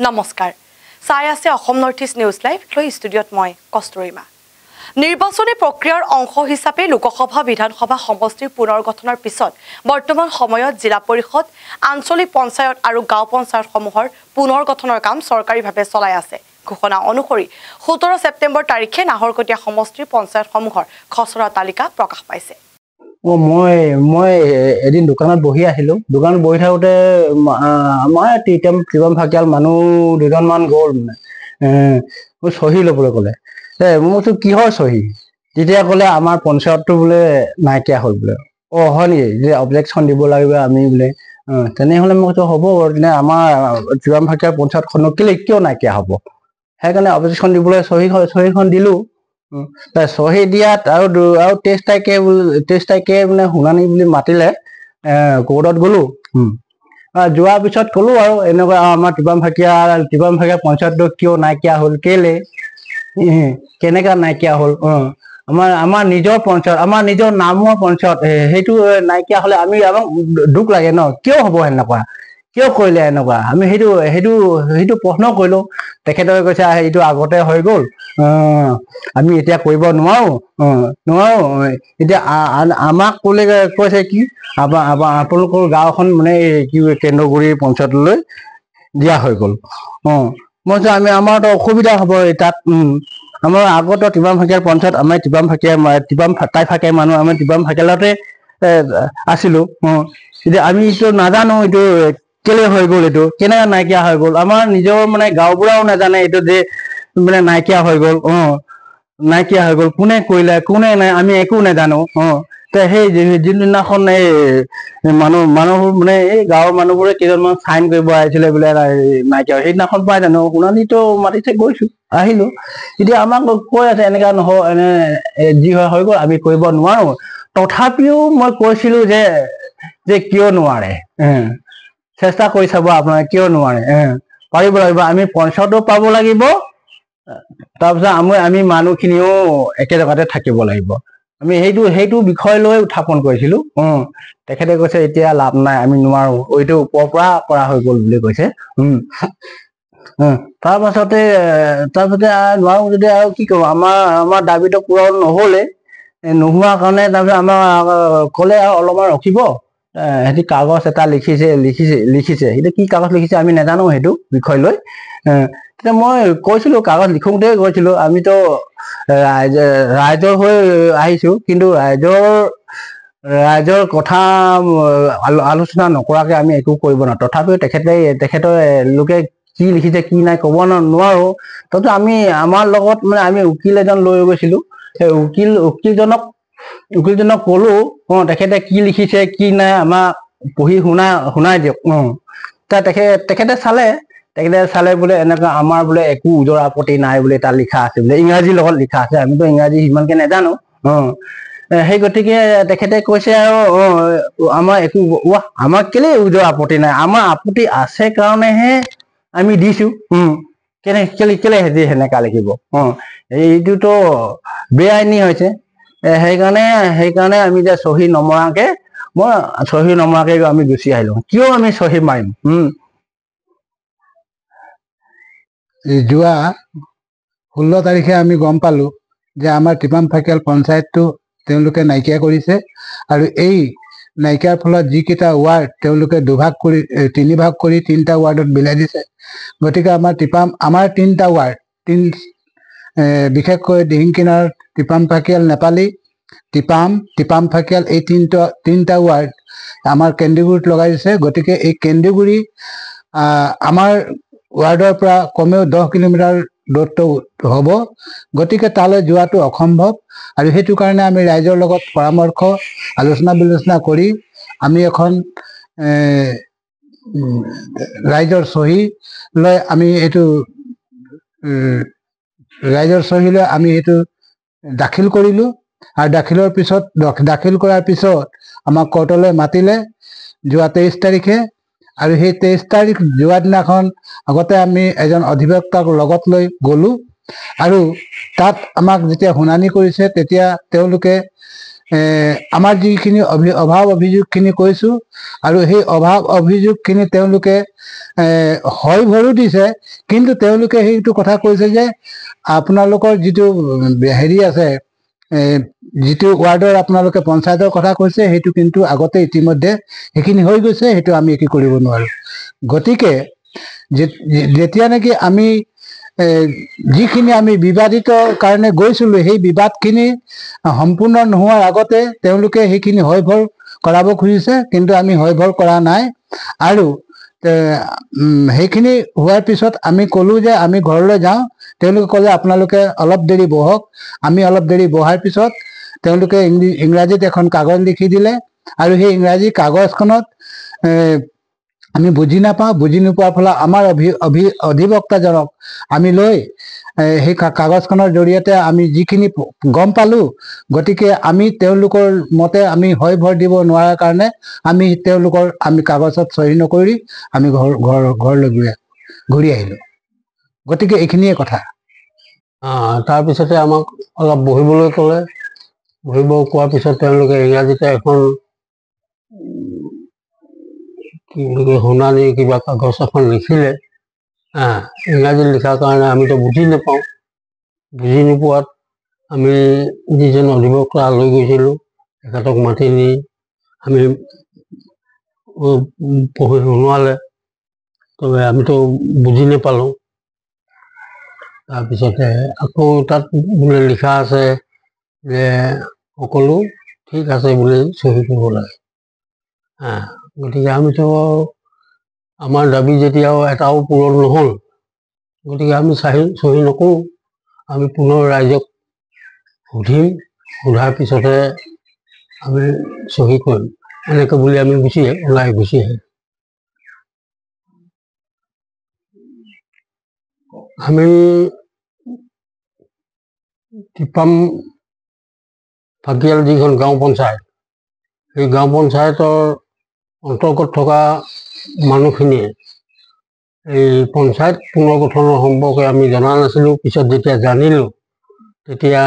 নমস্কাৰ চাই আছে Assam north east news live লৈ ষ্টুডিঅ'ত মই কষ্টুৰিমা নিৰ্বাচনী প্ৰক্ৰিয়াৰ অংশ হিচাপে লোকসভা বিধানসভা সমষ্টিৰ পুনৰ্গঠনৰ পিছত বৰ্তমান সময়ত জিলা পৰিষদ আঞ্চলিক পঞ্চায়ত আৰু গাঁও পঞ্চায়তসমূহৰ পুনৰ্গঠনৰ কাম চৰকাৰীভাৱে চলাই আছে ঘোষণা অনুসৰি 17 ছেপ্টেম্বৰ তাৰিখে নাহৰকটীয়া সমষ্টিৰ পঞ্চায়তসমূহৰ খচৰা তালিকা প্ৰকাশ পাইছে মই এদিন দোকানত বহি আহিলো দোকানত বহি থাকোতে আমাৰ টিটাম ফাকিয়াল মানুহ দুজনমান গ'ল মই চহী ল'বলৈ ক'লে মই কৈছো কিহৰ চহী তেতিয়া ক'লে আমাৰ পঞ্চায়তটো বোলে নাইকিয়া হ'ল বোলে হয় নেকি যে অবজেকশ্যন দিব লাগিব আমি বোলে তেনেহ'লে মই কৈছো হ'ব তেনে আমাৰ টিটাম ফাকিয়াল পঞ্চায়তখনক কিয় নাইকিয়া হ'ব সেইকাৰণে অবজেকশ্যন দিবলৈ চহীখন দিলো চহী দিয়াত আৰু 23 তাৰিখে মানে শুনানি বুলি মাতিলে কোৰ্টত গ'লো যোৱাৰ পিছত ক'লো আৰু এনেকুৱা আমাৰ টিপাম ফাকিয়া পঞ্চায়তটো কিয় নাইকিয়া হ'ল কেলে কেনেকা নাইকিয়া হ'ল আমাৰ নিজৰ পঞ্চায়ত আমাৰ নিজৰ নামৰ পঞ্চায়ত সেইটো নাইকিয়া হ'লে আমাক দুখ লাগে ন কিয় হ'ব এনেকুৱা কিয় কৰিলে এনেকুৱা আমি সেইটো প্ৰশ্ন কৰিলো তেখেতে কৈছে এইটো আগতে হৈ গ'ল আমি এতিয়া কৰিব নোৱাৰো এতিয়া আমাক ক'লে কৈছে কি আপোনালোকৰ গাঁওখন মানে কি কেন্দ্ৰগুৰি পঞ্চায়তলৈ দিয়া হৈ গ'ল মই আমাৰতো অসুবিধা হ'ব তাত আমাৰ আগত টিপাম ফাকিয়াল পঞ্চায়ত আমাৰ টিপাম ফাকিয়া মানুহ আমি টিপাম ফাকিয়ালতে আছিলো এতিয়া আমি এইটো নাজানো এইটো কেলে হৈ গ'ল এইটো কেনেকে নাইকিয়া হৈ গ'ল আমাৰ নিজৰ মানে গাঁওবুঢ়াও নাজানে এইটো যে মানে নাইকিয়া হৈ গ'ল কোনে কৰিলে কোনে নাই আমি একো নাজানো সেই যোনদিনাখন এই মানুহ মানে এই গাঁৱৰ মানুহবোৰে কেইজনমান চাইন কৰিব আহিছিলে বোলে নাইকিয়া সেইদিনাখন পাই জানো শুনানিতো মাতিছে গৈছো আহিলো এতিয়া আমাক কৈ আছে এনেকা নহয় এনে যি হয় হৈ গ'ল আমি কৰিব নোৱাৰো তথাপিও মই কৈছিলো যে কিয় নোৱাৰে চেষ্টা কৰি চাব আপোনালোকে কিয় নোৱাৰে পাৰিব লাগিব আমি পঞ্চায়তো পাব লাগিব তাৰপিছত আমি মানুহখিনিও একে জেগাতে থাকিব লাগিব আমি সেইটো বিষয় লৈ উত্থাপন কৰিছিলো তেখেতে কৈছে এতিয়া লাভ নাই আমি নোৱাৰো এইটো ওপৰৰ পৰা কৰা হৈ গ'ল বুলি কৈছে তাৰপাছতে নোৱাৰো যদি আৰু কি কৰো আমাৰ দাবীটো পূৰণ নহ'লে নোহোৱা কাৰণে তাৰপিছত আমাৰ ক'লে আৰু অলপমান ৰখিব সিহঁতি কাগজ এটা লিখিছে সেইটো কি কাগজ লিখিছে আমি নাজানো সেইটো বিষয় লৈ তেতিয়া মই কৈছিলো কাগজ লিখোঁতে কৈছিলো আমিতো ৰাইজৰ হৈ আহিছো কিন্তু ৰাইজৰ কথা আলোচনা নকৰাকে আমি একো কৰিব নোৱাৰো তথাপিও তেখেতৰ লোকে কি লিখিছে কি নাই ক'ব নোৱাৰো তথাপি আমি আমাৰ লগত মানে আমি উকিল এজন লৈ গৈছিলো সেই উকিলজনক ক'লো তেখেতে কি লিখিছে কি নাই আমাক পঢ়ি শুনাই দিয়ক তেখেতে চালে বোলে এনেকুৱা আমাৰ বোলে একো ওজৰ আপত্তি নাই বোলে তাত লিখা আছে বোলে ইংৰাজীৰ লগত লিখা আছে আমিতো ইংৰাজী সিমানকে নাজানো সেই গতিকে তেখেতে কৈছে আৰু আমাৰ কেলে ওজৰ আপত্তি নাই আমাৰ আপত্তি আছে কাৰণেহে আমি দিছো কেলে সেনেকা লিখিব এইটোতো বেআইনী হৈছে সেইকাৰণে আমি যে চহী নমৰাকে আমি গুচি আহিলো কিয় আমি চহী মাৰিম যোৱা 16 তাৰিখে আমি গম পালো যে আমাৰ টিপাম ফাকিয়াল পঞ্চায়তটো তেওঁলোকে নাইকিয়া কৰিছে আৰু এই নাইকিয়াৰ ফলত যিকেইটা ৱাৰ্ড তেওঁলোকে 3 ভাগ কৰি 3টা ৱাৰ্ডত বিলাই দিছে গতিকে আমাৰ 3টা ৱাৰ্ড বিশেষকৈ দিহিংকিনাৰ টিপাম ফাকিয়াল নেপালী টিপাম ফাকিয়াল এই তিনিটা ৱাৰ্ড আমাৰ কেন্দ্ৰগুৰিত লগাই দিছে গতিকে এই কেন্দ্ৰগুৰি আমাৰ ৱাৰ্ডৰ পৰা কমেও 10 কিলোমিটাৰ দূৰত্ব হ'ব গতিকে তালৈ যোৱাটো অসম্ভৱ আৰু সেইটো কাৰণে আমি ৰাইজৰ লগত পৰামৰ্শ আলোচনা বিলোচনা কৰি আমি এখন ৰাইজৰ চহী লৈ আমি এইটো দাখিল কৰিলো আৰু দাখিল কৰাৰ পিছত আমাক কোৰ্টলৈ মাতিলে যোৱা 23 তাৰিখে আৰু সেই 23 তাৰিখ যোৱা দিনাখন আগতে আমি এজন অধিবক্তাক লগত লৈ গ'লো আৰু তাত আমাক যেতিয়া শুনানি কৰিছে তেতিয়া তেওঁলোকে আমাৰ যিখিনি অভাৱ অভিযোগখিনি কৈছোঁ আৰু সেই অভাৱ অভিযোগখিনি তেওঁলোকে হয় ভৰো দিছে, কিন্তু তেওঁলোকে সেইটো কথা কৈছে যে আপোনালোকৰ যিটো হেৰি আছে, যিটো ৱাৰ্ডৰ আপোনালোকে পঞ্চায়তৰ কথা কৈছে সেইটো কিন্তু আগতে ইতিমধ্যে সেইখিনি হৈ গৈছে, সেইটো আমি একো কৰিব নোৱাৰোঁ। গতিকে যেতিয়া নেকি আমি যিখিনি আমি বিবাদিত কাৰণে গৈছিলোঁ, সেই বিবাদখিনি সম্পূৰ্ণ নোহোৱাৰ আগতে তেওঁলোকে সেইখিনি হয় ভৰ কৰাব খুজিছে, কিন্তু আমি হয় ভৰ কৰা নাই। আৰু সেইখিনি হোৱাৰ পিছত আমি ক'লোঁ যে আমি ঘৰলৈ যাওঁ। তেওঁলোকে ক'লে আপোনালোকে অলপ দেৰি বহক। আমি অলপ দেৰি বহাৰ পিছত তেওঁলোকে ইংৰাজীত এখন কাগজ লিখি দিলে, আৰু সেই ইংৰাজী কাগজখনত আমি বুজি নাপাওঁ। বুজি নোপোৱাৰ ফলত আমাৰ অধিবক্তাজনক আমি লৈ সেই কাগজখনৰ জৰিয়তে আমি যিখিনি গম পালোঁ, গতিকে আমি তেওঁলোকৰ মতে আমি হয় ভৰ দিব নোৱাৰাৰ কাৰণে আমি কাগজত চহী নকৰি আমি ঘৰলৈ ঘূৰি আহিলোঁ। গতিকে এইখিনিয়ে কথা। তাৰপিছতে আমাক অলপ বহিবলৈ ক'লে। বহিব কোৱাৰ পিছত তেওঁলোকে ইংৰাজীতে এখন কি বুলি কয় শুনানি কিবা কাগজ এখন লিখিলে। ইংৰাজীত লিখাৰ কাৰণে আমিতো বুজি নাপাওঁ। বুজি নোপোৱাত আমি যিজন অধিবক্তা লৈ গৈছিলোঁ তেখেতক মাতি নি আমি পঢ়ি শুনোৱালে। তবে আমিতো বুজি নাপালোঁ। তাৰপিছতে আকৌ তাত বোলে লিখা আছে যে সকলো ঠিক আছে বুলি চহী কৰিব লাগে। গতিকে আমিতো আমাৰ দাবী যেতিয়াও এটাও পূৰণ নহ'ল, গতিকে আমি চহী নকৰোঁ। আমি পুনৰ ৰাইজক সুধিম, সোধাৰ পিছতহে আমি চহী কৰিম, এনেকৈ বুলি আমি ওলাই গুচি আহিম। আমি টিপাম ফাকিয়াল যিখন গাঁও পঞ্চায়ত, সেই গাঁও পঞ্চায়তৰ অন্তৰ্গত থকা মানুহখিনিয়ে এই পঞ্চায়ত পুনৰ্গঠনৰ সম্পৰ্কে আমি জনা নাছিলোঁ। পিছত যেতিয়া জানিলোঁ, তেতিয়া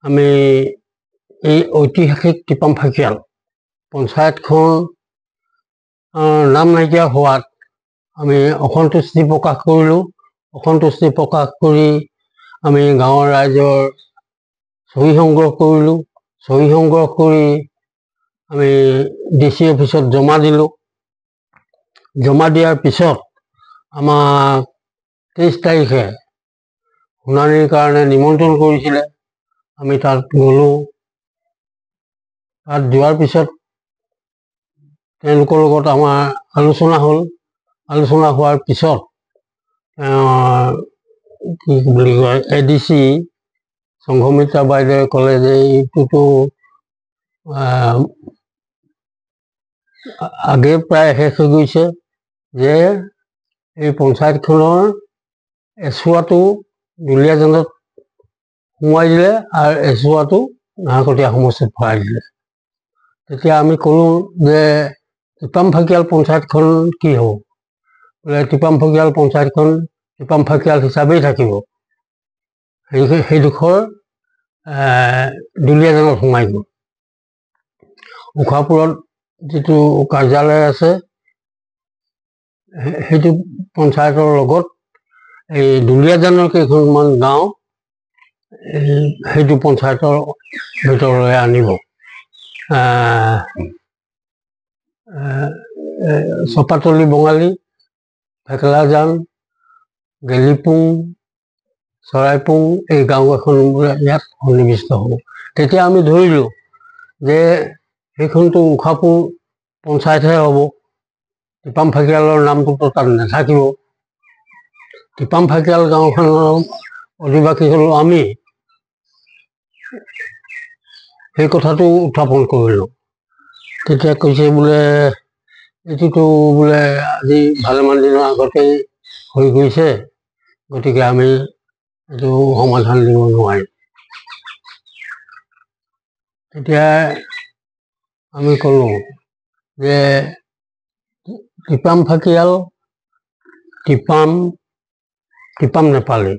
আমি এই ঐতিহাসিক টিপাম ফাকিয়াল পঞ্চায়তখন নাম নাইকিয়া হোৱাত আমি অসন্তুষ্টি প্ৰকাশ কৰিলোঁ। অসন্তুষ্টি প্ৰকাশ কৰি আমি গাঁৱৰ ৰাইজৰ চহী সংগ্ৰহ কৰিলোঁ। চহী সংগ্ৰহ কৰি আমি DC অফিচত জমা দিলোঁ। জমা দিয়াৰ পিছত আমাক 23 তাৰিখে শুনানিৰ কাৰণে নিমন্ত্ৰণ কৰিছিলে। আমি তাত গ'লোঁ। তাত যোৱাৰ পিছত তেওঁলোকৰ লগত আমাৰ আলোচনা হ'ল। আলোচনা হোৱাৰ পিছত কি বুলি কয় ADC সংঘমিত্ৰা বাইদেৱে ক'লে যে এইটোতো আগে প্ৰায় শেষ হৈ গৈছে, যে এই পঞ্চায়তখনৰ এচুৱাটো দুলীয়াজানত সোমোৱাই দিলে আৰু এচুৱাটো নাহৰকটীয়া সমষ্টিত ভৰাই দিলে। তেতিয়া আমি ক'লোঁ যে টিপাম ফাকিয়াল পঞ্চায়তখন কি হ'ব? বোলে টিপাম ফাকিয়াল পঞ্চায়তখন টিপাম ফাকিয়াল হিচাপেই থাকিব। সেইডোখৰ দুলীয়াজানত সোমাই গ'ল। উশাপুৰত যিটো কাৰ্যালয় আছে, সেইটো পঞ্চায়তৰ লগত এই দুলীয়াজানৰ কেইখনমান গাঁও সেইটো পঞ্চায়তৰ ভিতৰলৈ আনিব। চপাতলি বঙালী, ভেকেলাজান, গেলিপুং, চৰাইপুং এই গাঁওকেইখন ইয়াত সন্নিৱিষ্ট হ'ব। তেতিয়া আমি ধৰিলোঁ যে সেইখনতো উশাপুৰ পঞ্চায়তহে হ'ব। টিপাম ফাকিয়ালৰ নামটোতো তাত নাথাকিব। টিপাম ফাকিয়াল গাঁওখনৰ অধিবাসী হ'লোঁ আমি। সেই কথাটো উত্থাপন কৰিলোঁ। তেতিয়া কৈছে বোলে এইটোতো বোলে আজি ভালেমান দিনৰ আগতেই হৈ গৈছে, গতিকে আমি এইটো সমাধান দিব নোৱাৰিম। তেতিয়া আমি ক'লোঁ যে টিপাম ফাকিয়াল, টিপাম নেপালী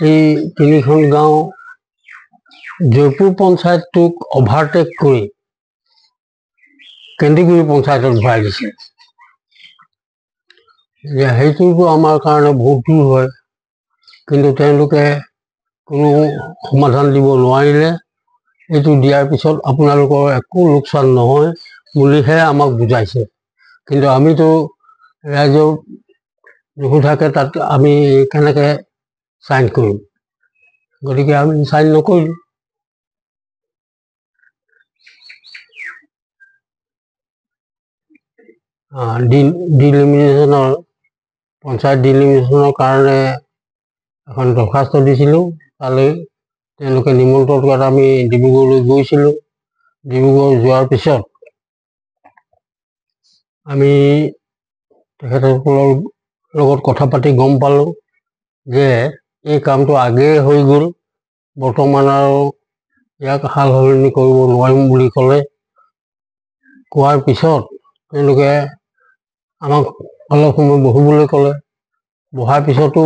এই তিনিখন গাঁও জয়পুৰ পঞ্চায়তটোক অভাৰটেক কৰি কেন্দ্ৰীগুৰি পঞ্চায়তত ভৰাই দিছে। সেইটোতো আমাৰ কাৰণে বহুত দূৰ হয়, কিন্তু তেওঁলোকে কোনো সমাধান দিব নোৱাৰিলে। এইটো দিয়াৰ পিছত আপোনালোকৰ একো লোকচান নহয় বুলিহে আমাক বুজাইছে, কিন্তু আমিতো ৰাইজৰ নুসুধাকে তাত আমি কেনেকৈ চাইন কৰিম, গতিকে আমি চাইন নকৰিলোঁ। ডিলিমিনেশ্যনৰ পঞ্চায়ত ডিলিমিনেশ্যনৰ কাৰণে এখন দৰখাস্ত দিছিলোঁ। তালৈ তেওঁলোকে নিমন্ত্ৰণ কৰাত আমি ডিব্ৰুগড়লৈ গৈছিলোঁ। ডিব্ৰুগড় যোৱাৰ পিছত আমি তেখেতসকলৰ লগত কথা পাতি গম পালোঁ যে এই কামটো আগেয়ে হৈ গ'ল, বৰ্তমান আৰু ইয়াক সাল সলনি কৰিব নোৱাৰিম বুলি ক'লে। কোৱাৰ পিছত তেওঁলোকে আমাক অলপ সময় বহিবলৈ ক'লে। বহাৰ পিছতো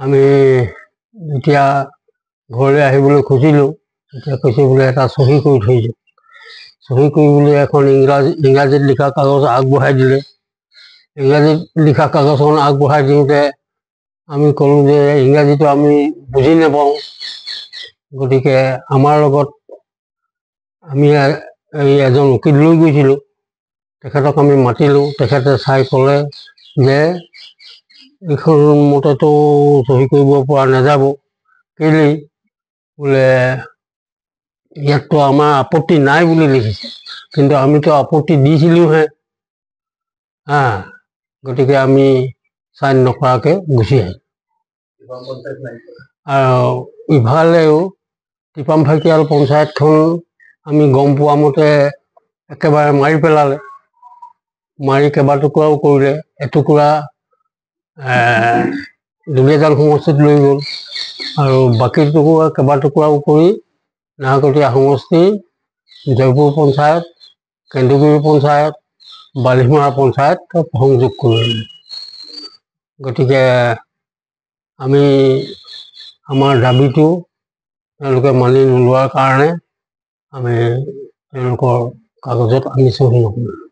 আমি যেতিয়া ঘৰলৈ আহিবলৈ খুজিলোঁ, তেতিয়া কৈছে বোলে এটা চহী কৰি থৈছোঁ। চহী কৰিবলৈ এখন ইংৰাজীত লিখা কাগজ আগবঢ়াই দিলে। ইংৰাজীত লিখা কাগজখন আগবঢ়াই দিওঁতে আমি ক'লোঁ যে ইংৰাজীটো আমি বুজি নাপাওঁ, গতিকে আমাৰ লগত আমি এজন উকিল লৈ গৈছিলোঁ। তেখেতক আমি মাতিলোঁ। তেখেতে চাই ক'লে যে এইখন মতেতো চহী কৰিব পৰা নাযাব। কেলেই বোলে ইয়াততো আমাৰ আপত্তি নাই বুলি লিখিছে, কিন্তু আমিতো আপত্তি দিছিলোঁহে। গতিকে আমি চাইন নকৰাকৈ গুচি আহিলোঁ। আৰু ইফালেও টিপাম ফাকিয়াল পঞ্চায়তখন আমি গম পোৱা মতে একেবাৰে মাৰি পেলালে। মাৰি কেইবাটুকুৰাও কৰিলে। এটুকুৰা দুলীয়াজান সমষ্টিত লৈ গ'ল আৰু বাকী টুকুৰা কেইবাটুকুৰাও কৰি নাহৰকটীয়া সমষ্টি, জয়পুৰ পঞ্চায়ত, কেন্দুগুৰি পঞ্চায়ত, বালিমৰা পঞ্চায়ত সংযোগ কৰিলে। গতিকে আমি আমাৰ দাবীটো তেওঁলোকে মানি নোলোৱাৰ কাৰণে আমি তেওঁলোকৰ কাগজত আমি চহী নকৰিলোঁ।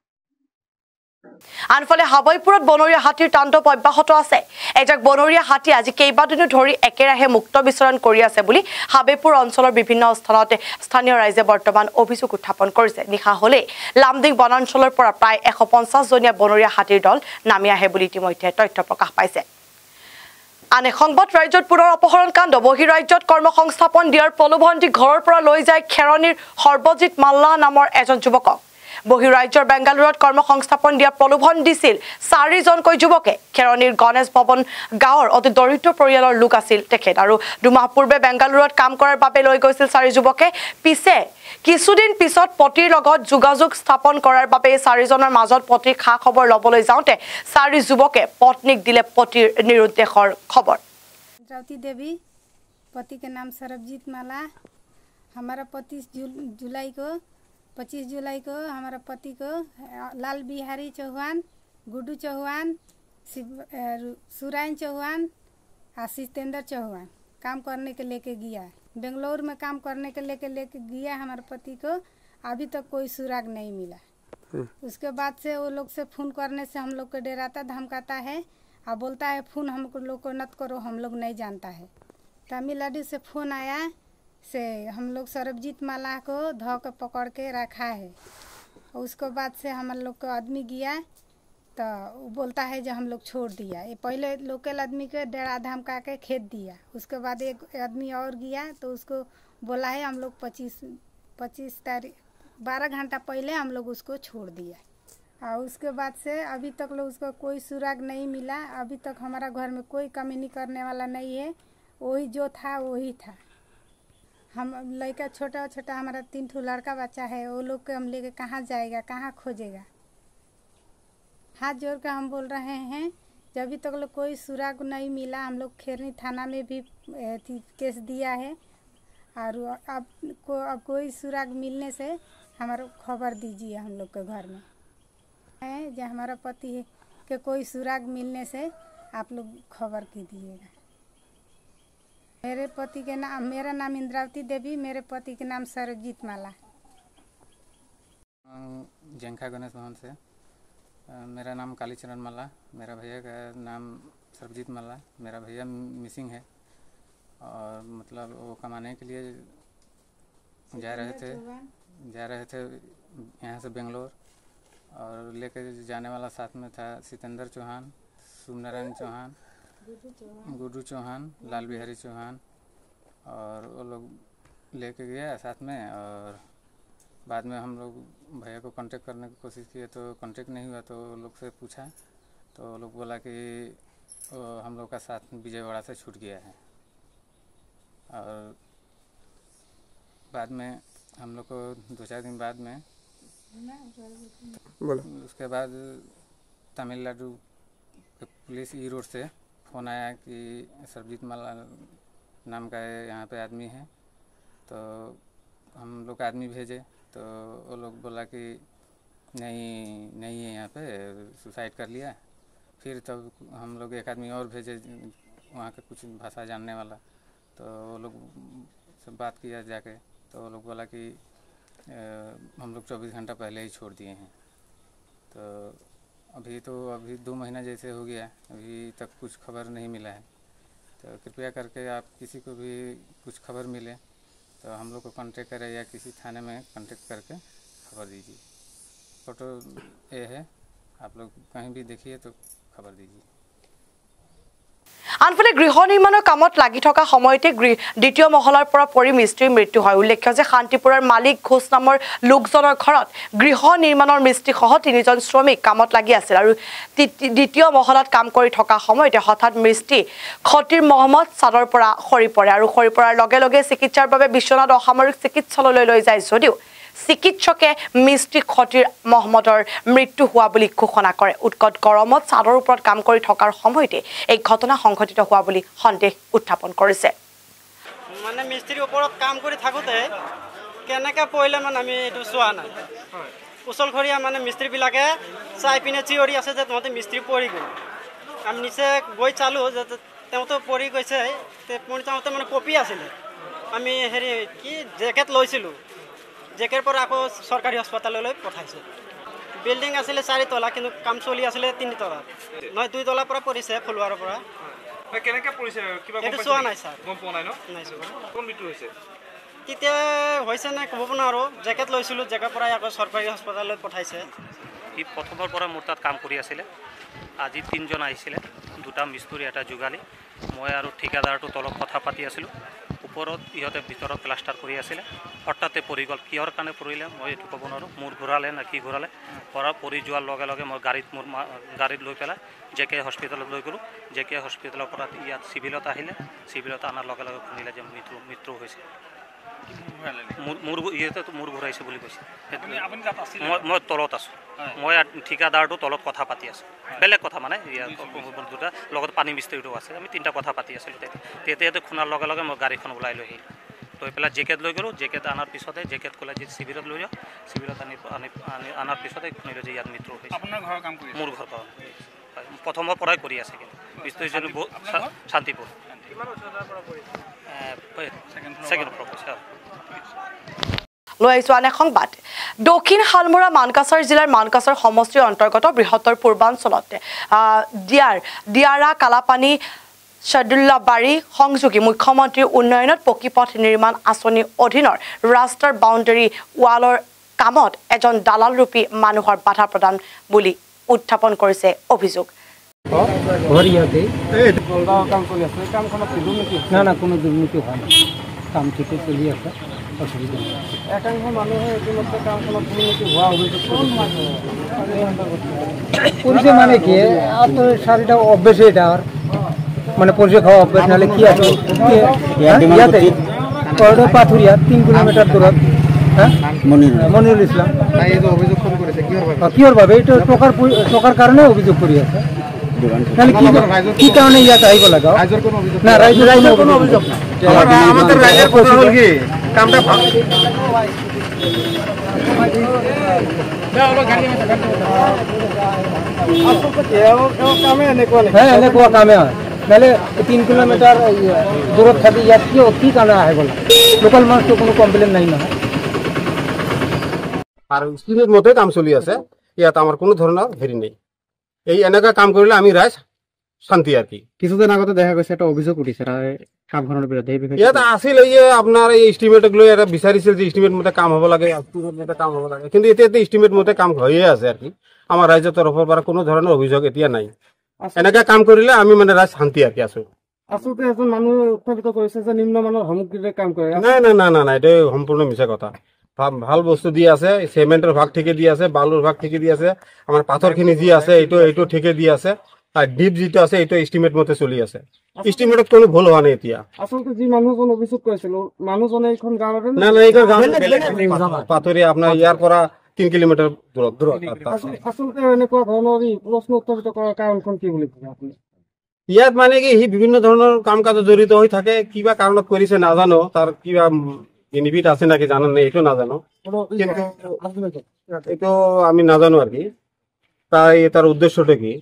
আনফালে হাবৈপুৰত বনৰীয়া হাতীৰ তাণ্ডৱ অব্যাহত আছে। এজাক বনৰীয়া হাতী আজি কেইবাদিনো ধৰি একেৰাহে মুক্ত বিচৰণ কৰি আছে বুলি হাবৈপুৰ অঞ্চলৰ বিভিন্ন স্থানতে স্থানীয় ৰাইজে বৰ্তমান অভিযোগ উত্থাপন কৰিছে। নিশা হ'লে লামডিং বনাঞ্চলৰ পৰা প্ৰায় 150জনীয়া বনৰীয়া হাতীৰ দল নামি আহে বুলি ইতিমধ্যে তথ্য প্ৰকাশ পাইছে। আন এক সংবাদ, ৰাজ্যত পুনৰ অপহৰণ কাণ্ড। বহিৰাজ্যত কৰ্মসংস্থাপন দিয়াৰ প্ৰলোভন দি ঘৰৰ পৰা লৈ যায় খেৰণীৰ সৰ্বজিৎ মাল্লা নামৰ এজন যুৱকক। বহিৰাজ্যৰ বেংগালুৰুত কৰ্মসংস্থাপন দিয়া প্ৰলোভন দিছিল 4জনকৈ যুৱকে। খেৰণীৰ গণেশ ভৱন গাঁৱৰ অতি দৰিদ্ৰ পৰিয়ালৰ লোক আছিল তেখেত, আৰু দুমাহ পূৰ্বে বেংগালুৰুত কাম কৰাৰ বাবে লৈ গৈছিল 4 যুৱকে। পিছে কিছুদিন পিছত পতিৰ লগত যোগাযোগ স্থাপন কৰাৰ বাবে 4জনৰ মাজত পতিৰ খা খবৰ ল'বলৈ যাওঁতে 4 যুৱকে পত্নীক দিলে পতিৰ নিৰুদ্দেশৰ খবৰ। द्रौती देवी, पति के नाम सरबजीत माला। हमारा 25 जुलाई को हमारा पति को लाल बिहारी चौहान, गुड्डू चौहान, सुरायन चौहान, आशीतेंद्र चौहान काम करने के लेके गया। बेंगलोर में काम करने के लेके गया हमारे पति को। अभी तक कोई सुराग नहीं मिला। उसके बाद से वो लोग से फ़ोन करने से हम लोग को डराता धमकाता है और बोलता है फ़ोन हम लोग को मत करो, हम लोग नहीं जानता है। तमिलनाडु से फ़ोन आया से हम लोग सरबजीत माला को धो के पकड़ के रखा है। उसके बाद से हम लोग को आदमी गया तो वो बोलता है जो हम लोग छोड़ दिया। ये पहले लोकल आदमी को डरा धमका के खेत दिया। उसके बाद एक आदमी और गया तो उसको बोला है हम लोग 25 तारीख 12 घंटा पहले हम लोग उसको छोड़ दिया। और उसके बाद से अभी तक लोग उसको कोई सुराग नहीं मिला। अभी तक हमारा घर में कोई कमी नहीं करने वाला नहीं है। वही जो था वही था। हम लड़का छोटा हमारा 3 ठो लड़का बच्चा है, वो लोग के हम लेके कहाँ जाएगा, कहाँ खोजेगा। हाथ जोड़ कर हम बोल रहे हैं जब अभी तक लोग कोई सुराग नहीं मिला। हम लोग खेरनी थाना में भी केस दिया है और अब कोई सुराग मिलने से हमारा खबर दीजिए। हम लोग के घर में है जो हमारा पति के कोई सुराग मिलने से आप लोग खबर कीजिएगा। मेरे पति के नाम, मेरा नाम इंद्रावती देवी, मेरे पति के नाम सर्वजीत माला। जंखा गणेश भवन से। मेरा नाम कालीचरण माला, मेरा भैया का नाम सर्वजीत माला। मेरा भैया मिसिंग है और मतलब वो कमाने के लिए जा रहे थे यहाँ से बेंगलोर, और लेकर जाने वाला साथ में था सितेंद्र चौहान, सूर्यनारायण चौहान, गुड्डू चौहान, लाल बिहारी चौहान, और वो लोग लेके गया साथ में। और बाद में हम लोग भैया को कांटेक्ट करने की कोशिश किए तो कांटेक्ट नहीं हुआ, तो लोग से पूछा तो लोग बोला कि हम लोग का साथ विजयवाड़ा से छूट गया है। और बाद में हम लोग को 2-4 दिन बाद में उसके बाद तमिलनाडु पुलिस ई रोड से फ़ोन आया कि सर्वजीत माला नाम का यहाँ पे आदमी है। तो हम लोग आदमी भेजे तो वो लोग बोला कि नहीं है यहाँ पे, सुसाइड कर लिया। फिर तब हम लोग एक आदमी और भेजे वहाँ के कुछ भाषा जानने वाला, तो वो लोग से बात किया जाके, तो वो लोग बोला कि हम लोग 24 घंटा पहले ही छोड़ दिए हैं। तो अभी 2 महीना जैसे हो गया, अभी तक कुछ खबर नहीं मिला है। तो कृपया करके आप किसी को भी कुछ खबर मिले तो हम लोग को कांटेक्ट करें या किसी थाने में कांटेक्ट करके खबर दीजिए। फोटो ये है, आप लोग कहीं भी देखिए तो खबर दीजिए। আনফালে গৃহ নিৰ্মাণৰ কামত লাগি থকা সময়তে দ্বিতীয় মহলাৰ পৰা পৰি মিস্ত্ৰীৰ মৃত্যু হয়। উল্লেখ্য যে শান্তিপুৰৰ মালিক ঘোষ নামৰ লোকজনৰ ঘৰত গৃহ নিৰ্মাণৰ মিস্ত্ৰীসহ 3জন শ্ৰমিক কামত লাগি আছিল আৰু দ্বিতীয় মহলাত কাম কৰি থকা সময়তে হঠাৎ মিস্ত্ৰী খতিৰ মহম্মদ চাদৰ পৰা সৰি পৰে আৰু সৰি পৰাৰ লগে লগে চিকিৎসাৰ বাবে বিশ্বনাথ অসামৰিক চিকিৎসালয়লৈ লৈ যায় যদিও চিকিৎসকে মিস্ত্ৰী খতিৰ মহম্মদৰ মৃত্যু হোৱা বুলি ঘোষণা কৰে। উৎকট গৰমত চাদৰ ওপৰত কাম কৰি থকাৰ সময়তে এই ঘটনা সংঘটিত হোৱা বুলি সন্দেহ উত্থাপন কৰিছে। মানে মিস্ত্ৰীৰ ওপৰত কাম কৰি থাকোঁতে কেনেকৈ পৰিলে মানে আমি এইটো চোৱা নাই। কুশলখৰীয়া মানে মিস্ত্ৰীবিলাকে চাই পিনে চিঞৰি আছে যে তহঁতে মিস্ত্ৰী পৰি গ'ল। আমি নিচে গৈ চালোঁ যে তেওঁতো পৰি গৈছে, পৰি যাওঁতে মানে কপি আছিলে। আমি কি জেকেট লৈছিলোঁ, জেকেৰ পৰা আকৌ চৰকাৰী হস্পিটেললৈ পঠাইছে। বিল্ডিং আছিলে 4 তলা, কিন্তু কাম চলি আছিলে 3 তলা, নহয় 2 তলাৰ পৰা পৰিছে ফুলৱাৰৰ পৰা। কেনেকৈ পৰিছে কিবা এইটো চোৱা নাই ছাৰ, গম পোৱা নাই ন? নাই চোৱা। কোন মৃত্যু হৈছে কেতিয়া হৈছে নে ক'ব নোৱাৰো। জেকেট লৈছিলোঁ, জেকেৰ পৰা আকৌ চৰকাৰী হস্পিটেললৈ পঠাইছে। ই প্ৰথমৰ পৰা মোৰ তাত কাম কৰি আছিলে। আজি 3জন আহিছিলে, 2টা মিস্ত্ৰী, এটা যোগালী। মই আৰু ঠিকাদাৰটো তলত কথা পাতি আছিলোঁ। ওপৰত ইহঁতে ভিতৰত প্লাষ্টাৰ কৰি আছিলে। হঠাতে পৰি গ'ল। কিহৰ কাৰণে পৰিলে মই এইটো ক'ব নোৱাৰোঁ। মূৰ ঘূৰালে নে কি ঘূৰালে, পৰি যোৱাৰ লগে লগে মই গাড়ীত লৈ পেলাই JK হস্পিটেলত লৈ গ'লোঁ। JK হস্পিটেলৰ পৰা ইয়াত চিভিলত আহিলে। চিভিলত অনাৰ লগে লগে শুনিলে যে মৃত্যু হৈছে। মূৰ ঘূৰাইছে বুলি কৈছে। মই তলত আছোঁ, মই ঠিকাদাৰটো তলত কথা পাতি আছোঁ। বেলেগ কথা মানে দুটা লগত পানী মিস্ত্ৰীটো আছে, আমি 3টা কথা পাতি আছিলোঁ। তেতিয়াতে শুনাৰ লগে লগে মই গাড়ীখন ওলাই লৈ আহিলোঁ। লৈ পেলাই জেকেট লৈ গ'লোঁ। জেকেট অনাৰ পিছতে জেকেট ক'লে যে চিভিলত লৈ যাওঁ। চিভিলত অনাৰ পিছতে শুনিলোঁ যে ইয়াত মৃত্যু হৈছে। মোৰ ঘৰ কাম প্ৰথমৰ পৰাই কৰি আছে, কিন্তু মিস্ত্ৰীজনী শান্তিপুৰ ছেকেণ্ড ফ্ল'ৰ। লৈ আহিছো আন এক সংবাদ। দক্ষিণ শালমৰা মানকাছাৰ জিলাৰ মানকাছাৰ সমষ্টিৰ অন্তৰ্গত বৃহত্তৰ পূৰ্বাঞ্চলত দিয়াৰা কালাপানী শ্বাদুল্লাবাৰী সংযোগী মুখ্যমন্ত্ৰীৰ উন্নয়নত পকীপথ নিৰ্মাণ আঁচনিৰ অধীনৰ ৰাস্তাৰ বাউণ্ডেৰী ৱালৰ কামত এজন দালালৰূপী মানুহৰ বাধা প্ৰদান বুলি উত্থাপন কৰিছে অভিযোগ। কোনো দুৰ্নীতি হোৱা নাই, কাম ঠিকে চলি আছে, অসুবিধা নাই। একাংশ মানুহে ইতিমধ্যে কামখনত দুৰ্নীতি হোৱা অভিযোগ কৰিছে। মানে কি চাৰিটা অভ্যাস এটা মানে পৰিচয় খাওয়া অভ্যাস, নাহলে কি আছে ইয়াতে পাথুৰিয়া 3 কিলোমিটাৰ দূৰত মনিৰুল ইসলাম অভিযোগ কৰেছে। কিহৰ ভাবে এটা টকাৰ কাৰণে অভিযোগ কৰি আছে। কি কাৰণে ইয়াতে আহিব লাগা না? ৰাইজৰ কোনো অভিযোগ নাই। আমাদেৰ ৰাইজেৰ কথা হল কি কামটা এনেকুৱা কামে হয়। নহ'লে 3 কিলোমিটাৰ দূৰত থাকি ইয়াত কি কাৰণে আহিব লাগে লোকেল মানুহটো কোনো কমপ্লেইন নাই নহয় আৰু স্কিমেৰ মতে কাম চলি আছে ইয়াত আমাৰ কোনো ধৰনেৰ হেৰি নেই এই এনেকা কাম কৰিলে আমি ৰাইজ শান্তি আৰ কি কিছুদিন আগতে দেখা গৈছে এটা অভিযোগ উঠিছে কামখনৰ বিৰুদ্ধে এই বিষয়ে ইয়াত আছিল এই আপোনাৰ এই এষ্টিমেটক লৈ এটা বিচাৰিছিল যে এষ্টিমেট মতে কাম হ'ব লাগে এষ্টিমেট মতে কাম হ'ব লাগে কিন্তু এতিয়া এষ্টিমেট মতে কাম হৈয়ে আছে আর কি আমাৰ ৰাইজৰ তৰফৰ পৰা কোনো ধৰণৰ অভিযোগ এতিয়া নাই এনেকা কাম কৰিলে আমি মানে ৰাইজ শান্তি আৰ কি আছো আচলতে এজন মানুহ উত্থাপিত কৰিছে যে নিম্নমানৰ সামগ্ৰীৰে কাম কৰে না এটা সম্পূৰ্ণ মিছা কথা ভাল বস্তু দি আছে সিমেন্টের ভাগ ঠিকে দি আছে বালুর ভাগ ঠিকে দি আছে আমার পাথরখিনি যি আছে এইটো ঠিকে দি আছে আর ডিপ যেটা আছে এইটো এস্টিমেট মতে চলি আছে এস্টিমেটত কোনো ভুল হোৱা নাই এতিয়া আচলতে যি মানুহজন অভিযোগ কৰিছিল মানুহজনে এইখন গাঁৱতে না এইখন গাঁৱত পাথৰি আপোনাৰ ইয়াৰ পৰা 3 কিলোমিটাৰ দূৰত আচলতে এনেকুৱা ধৰণৰ প্ৰশ্ন উত্থাপিত কৰাৰ কাৰণখন কি বুলি ভাবে আপুনি ইয়াত মানে কি সি বিভিন্ন ধৰণৰ কাম কাজত জড়িত হৈ থাকে কিবা কাৰণত কৰিছে নাজানো তাৰ কিবা বেনিফিট আছে নাকি জানো না এইটো নাজানো এইটো আমি নাজানো আর কি তাই তার উদ্দেশ্যটা কি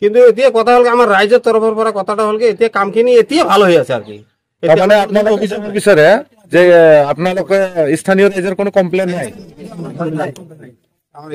কিন্তু এতিয়া কথা হল আমার রাইজের তরফের পৰা কথাটা হল কি এতিয়া কামখিনি এতিয়া ভালো হয়ে আছে আৰ কি মানে আপোনালোক অভিযোগৰ বিচাৰে যে আপোনালোকে স্থানীয় ৰাইজৰ কোনো কমপ্লেইন নাই আমাৰ